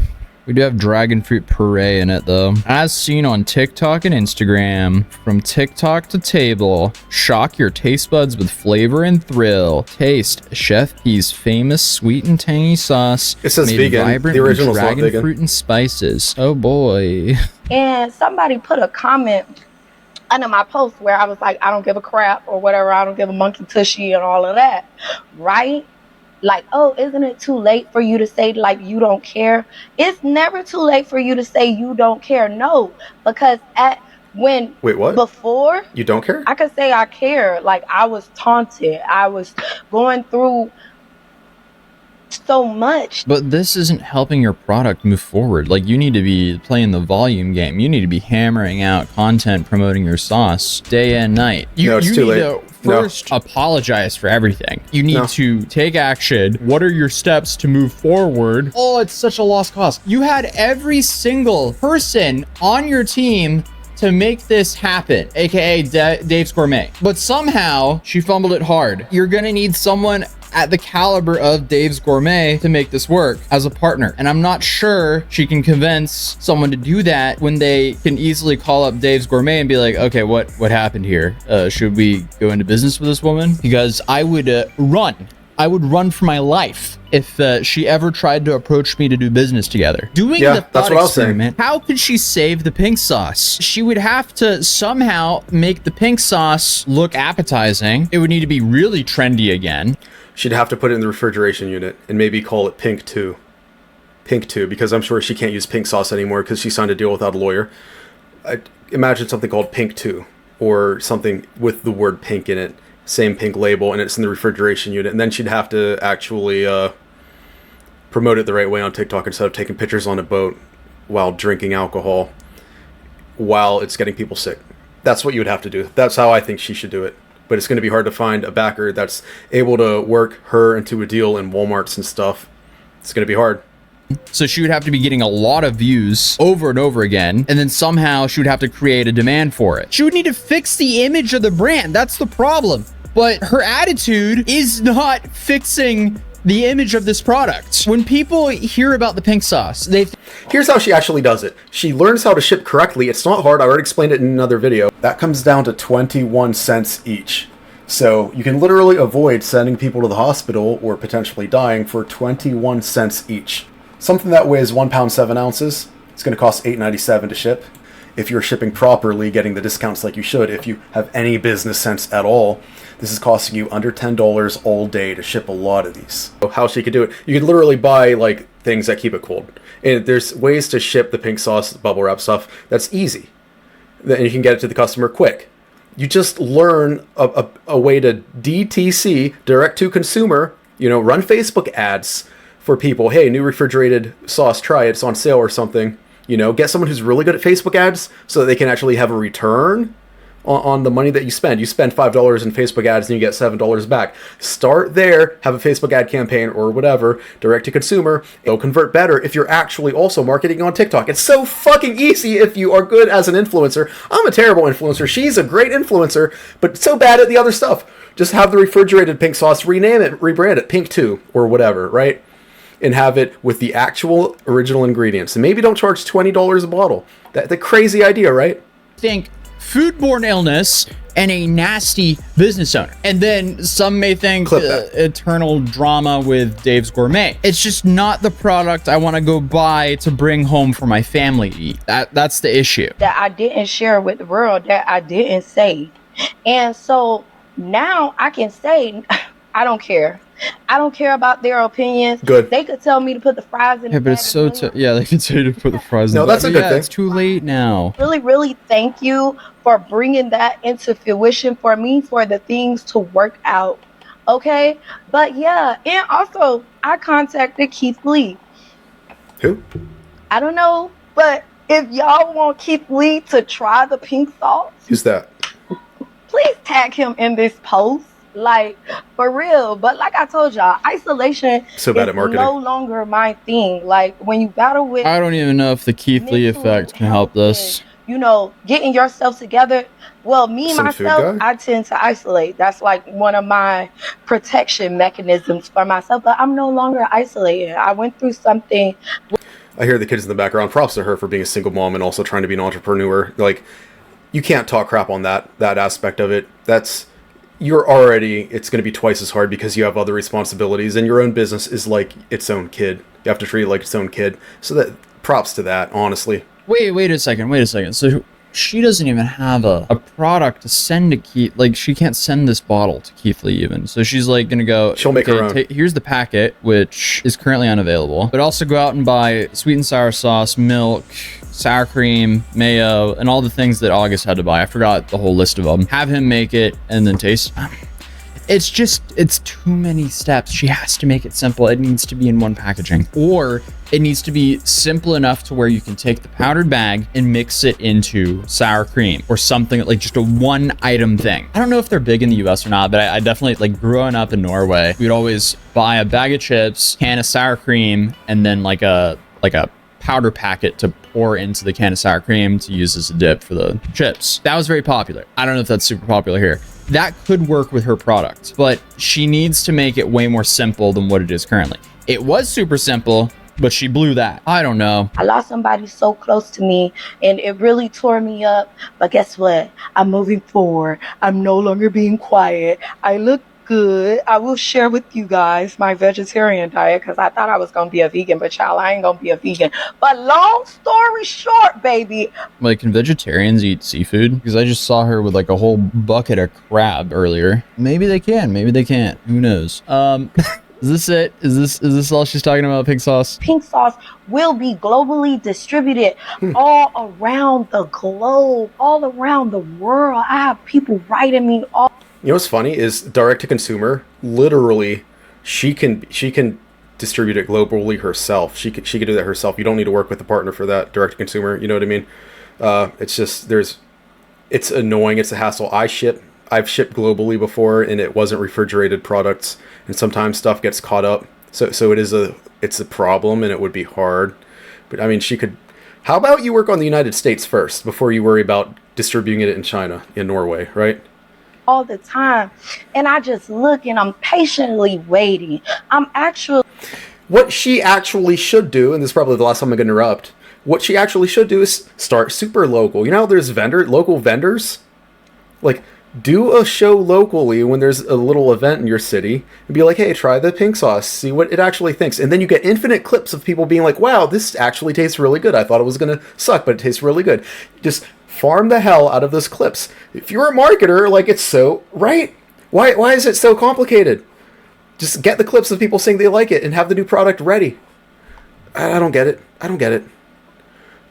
S2: We do have dragon fruit puree in it, though. As seen on TikTok and Instagram. From TikTok to table. Shock your taste buds with flavor and thrill. Taste Chef P's famous sweet and tangy sauce.
S1: It says
S2: made
S1: vegan.
S2: vibrant
S1: The original's
S2: with
S1: not
S2: dragon
S1: vegan.
S2: fruit and spices. Oh boy.
S3: And somebody put a comment under my post where I was like, I don't give a crap or whatever. I don't give a monkey tushy and all of that. Right? Like, oh, isn't it too late for you to say, like, you don't care? It's never too late for you to say you don't care. No, because
S1: Wait, what?
S3: Before,
S1: You don't care?
S3: I could say I care. Like, I was taunted. I was going through so much.
S2: But this isn't helping your product move forward. Like, you need to be playing the volume game. You need to be hammering out content promoting your sauce day and night.
S1: No, it's too late.
S2: To first apologize for everything. You need to take action. What are your steps to move forward? Oh, it's such a lost cause. You had every single person on your team to make this happen, aka Dave's Gourmet. But somehow she fumbled it hard. You're gonna need someone at the caliber of Dave's Gourmet to make this work as a partner. And I'm not sure she can convince someone to do that when they can easily call up Dave's Gourmet and be like, okay, what happened here? Should we go into business with this woman? Because I would run. I would run for my life if she ever tried to approach me to do business together. Doing the thought
S1: that's what I was saying.
S2: experiment, how could she save the pink sauce? She would have to somehow make the pink sauce look appetizing. It would need to be really trendy again.
S1: She'd have to put it in the refrigeration unit and maybe call it Pink 2. Pink 2, because I'm sure she can't use pink sauce anymore because she signed a deal without a lawyer. I imagine something called Pink 2 or something with the word pink in it. Same pink label, and it's in the refrigeration unit. And then she'd have to actually promote it the right way on TikTok instead of taking pictures on a boat while drinking alcohol while it's getting people sick. That's what you would have to do. That's how I think she should do it. But it's going to be hard to find a backer that's able to work her into a deal in Walmarts and stuff. It's going to be hard.
S2: So she would have to be getting a lot of views over and over again, and then somehow she would have to create a demand for it. She would need to fix the image of the brand. That's the problem. But her attitude is not fixing the image of this product. When people hear about the pink sauce,
S1: Here's how she actually does it. She learns how to ship correctly. It's not hard. I already explained it in another video. That comes down to 21 cents each. So you can literally avoid sending people to the hospital or potentially dying for 21 cents each. Something that weighs 1 pound 7 ounces, it's going to cost $8.97 to ship. If you're shipping properly, getting the discounts like you should, if you have any business sense at all, this is costing you under $10 all day to ship a lot of these. So how she could do it, you could literally buy like things that keep it cold. And there's ways to ship the pink sauce, bubble wrap stuff that's easy. Then you can get it to the customer quick. You just learn a way to DTC, direct to consumer, run Facebook ads for people. Hey, new refrigerated sauce, try it. It's on sale or something. Get someone who's really good at Facebook ads so that they can actually have a return on the money that you spend. You spend $5 in Facebook ads and you get $7 back. Start there, have a Facebook ad campaign or whatever, direct to consumer. It'll convert better if you're actually also marketing on TikTok. It's so fucking easy if you are good as an influencer. I'm a terrible influencer. She's a great influencer, but so bad at the other stuff. Just have the refrigerated pink sauce, rename it, rebrand it, Pink 2 or whatever, right? And have it with the actual original ingredients. And maybe don't charge $20 a bottle. That's a crazy idea, right?
S2: think foodborne illness and a nasty business owner. And then some may think eternal drama with Dave's Gourmet. It's just not the product I want to go buy to bring home for my family to eat. That's the issue.
S3: That I didn't share with the world, that I didn't say. And so now I can say, I don't care. I don't care about their opinions.
S1: Good.
S3: They could tell me to put the fries in the
S2: Yeah, but it's so yeah, they can tell you to put the fries in.
S1: No, that's a good thing.
S2: It's too late now.
S3: Really, really thank you for bringing that into fruition for me, for the things to work out. Okay? But yeah, and also I contacted Keith Lee.
S1: Who?
S3: I don't know, but if y'all want Keith Lee to try the pink sauce,
S1: Who's that?
S3: please tag him in this post. Like, for real. But like I told y'all, isolation
S1: So bad
S3: is
S1: at marketing.
S3: no longer my thing. Like, when you battle with
S2: I don't even know if the Keith Lee
S3: mental
S2: effect can help
S3: health
S2: this.
S3: and, you know, getting yourself together. Well, me
S1: Some food
S3: myself,
S1: guy?
S3: I tend to isolate. That's like one of my protection mechanisms for myself. But I'm no longer isolated. I went through something.
S1: I hear the kids in the background. Props to her for being a single mom and also trying to be an entrepreneur. Like, you can't talk crap on that aspect of it. You're already, it's going to be twice as hard because you have other responsibilities, and your own business is like its own kid. You have to treat it like its own kid. So that, props to that, honestly.
S2: Wait a second. So she doesn't even have a product to send to Keith. Like, she can't send this bottle to Keith Lee even. So she's like gonna go,
S1: She'll make her own.
S2: Here's the packet, which is currently unavailable, but also go out and buy sweet and sour sauce, milk, sour cream, mayo, and all the things that August had to buy. I forgot the whole list of them. Have him make it and then taste. It's too many steps. She has to make it simple. It needs to be in one packaging, or it needs to be simple enough to where you can take the powdered bag and mix it into sour cream or something, like just a one item thing. I don't know if they're big in the US or not, but I definitely, like, growing up in Norway, we'd always buy a bag of chips, can of sour cream, and then like a powder packet to pour into the can of sour cream to use as a dip for the chips. That was very popular. I don't know if that's super popular here. That could work with her product, but she needs to make it way more simple than what it is currently. It was super simple, but she blew that. I don't know.
S3: I lost somebody so close to me, and it really tore me up. But guess what? I'm moving forward. I'm no longer being quiet. I look good. I will share with you guys my vegetarian diet because I thought I was going to be a vegan, but child, I ain't going to be a vegan. But long story short, baby.
S2: Like, can vegetarians eat seafood? Because I just saw her with like a whole bucket of crab earlier. Maybe they can, maybe they can't. Who knows? Is this it? Is this all she's talking about, pink sauce?
S3: Pink sauce will be globally distributed all around the globe, all around the world. I have people writing me all.
S1: You know what's funny is direct to consumer. Literally, she can distribute it globally herself. She could do that herself. You don't need to work with a partner for that. Direct to consumer. You know what I mean? It's just it's annoying. It's a hassle. I've shipped globally before, and it wasn't refrigerated products, and sometimes stuff gets caught up. So it's a problem, and it would be hard. But I mean, she could. How about you work on the United States first before you worry about distributing it in China, in Norway, right?
S3: All the time, and I just look and I'm patiently waiting.
S1: What she actually should do, and this is probably the last time I'm going to interrupt, what she actually should do is start super local. You know how there's local vendors? Like, do a show locally when there's a little event in your city and be like, hey, try the pink sauce, see what it actually thinks. And then you get infinite clips of people being like, wow, this actually tastes really good. I thought it was going to suck, but it tastes really good. Just farm the hell out of those clips. If you're a marketer, like, it's so right. Why is it so complicated? Just get the clips of people saying they like it and have the new product ready. I don't get it. I don't get it.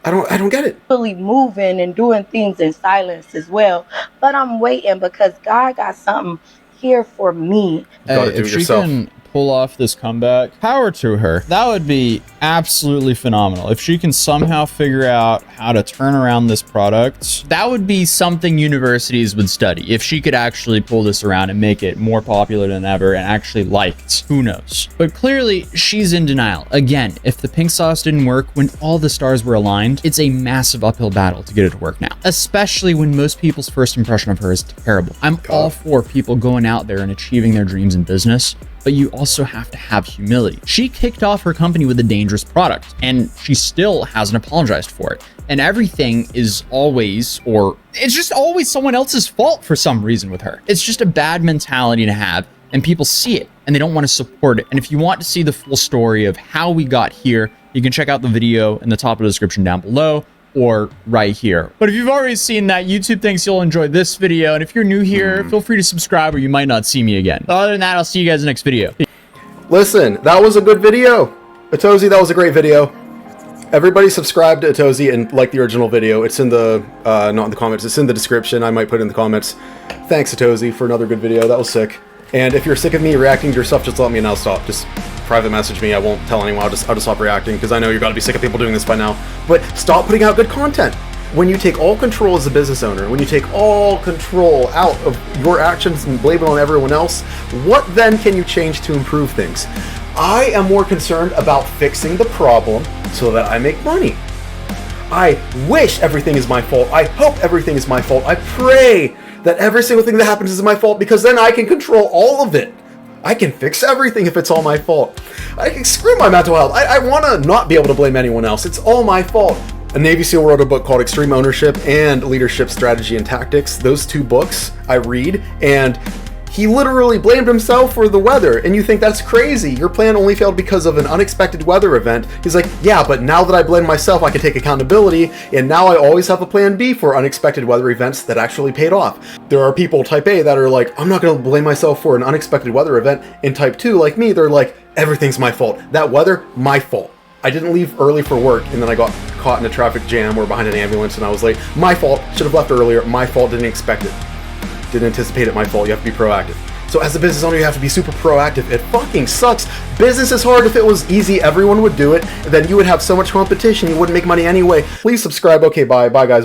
S1: I don't get it.
S3: Really moving and doing things in silence as well. But I'm waiting because God got something here for me.
S1: Gotta do
S2: If
S1: it
S2: she
S1: yourself.
S2: can pull off this comeback, power to her. That would be absolutely phenomenal. If she can somehow figure out how to turn around this product, that would be something universities would study. If she could actually pull this around and make it more popular than ever and actually liked, who knows? But clearly she's in denial. Again, if the pink sauce didn't work when all the stars were aligned, it's a massive uphill battle to get it to work now, especially when most people's first impression of her is terrible. I'm all for people going out there and achieving their dreams in business, but you also have to have humility. She kicked off her company with a dangerous product, and she still hasn't apologized for it. And everything is always, or it's just always someone else's fault for some reason with her. It's just a bad mentality to have, and people see it, and they don't want to support it. And if you want to see the full story of how we got here, you can check out the video in the top of the description down below, or right here. But if you've already seen that, YouTube thinks you'll enjoy this video. And if you're new here, feel free to subscribe or you might not see me again. Other than that, I'll see you guys in the next video.
S1: Listen, that was a good video. Atozy, that was a great video. Everybody subscribe to Atozy and like the original video. It's in the, not in the comments, it's in the description. I might put it in the comments. Thanks, Atozy, for another good video. That was sick. And if you're sick of me reacting to your stuff, just let me know. I'll stop. Just private message me. I won't tell anyone. I'll just stop reacting because I know you're going to be sick of people doing this by now. But stop putting out good content. when you take all control as a business owner, when you take all control out of your actions and blame it on everyone else, what then can you change to improve things? I am more concerned about fixing the problem so that I make money. I wish everything is my fault. I hope everything is my fault. I pray that every single thing that happens is my fault, because then I can control all of it. I can fix everything if it's all my fault. I can screw my mental health. I want to not be able to blame anyone else. It's all my fault. A Navy SEAL wrote a book called Extreme Ownership and Leadership Strategy and Tactics. Those two books I read, and he literally blamed himself for the weather. And you think that's crazy. Your plan only failed because of an unexpected weather event. He's like, yeah, but now that I blame myself, I can take accountability. And now I always have a plan B for unexpected weather events that actually paid off. There are people type A that are like, I'm not going to blame myself for an unexpected weather event. And type 2, like me, they're like, everything's my fault. That weather, my fault. I didn't leave early for work, and then I got caught in a traffic jam or behind an ambulance, and I was late. My fault. Should have left earlier. My fault. Didn't expect it. Didn't anticipate it. My fault. You have to be proactive. So as a business owner, you have to be super proactive. It fucking sucks. Business is hard. If it was easy, everyone would do it. Then you would have so much competition, you wouldn't make money anyway. Please subscribe. Okay, bye. Bye, guys.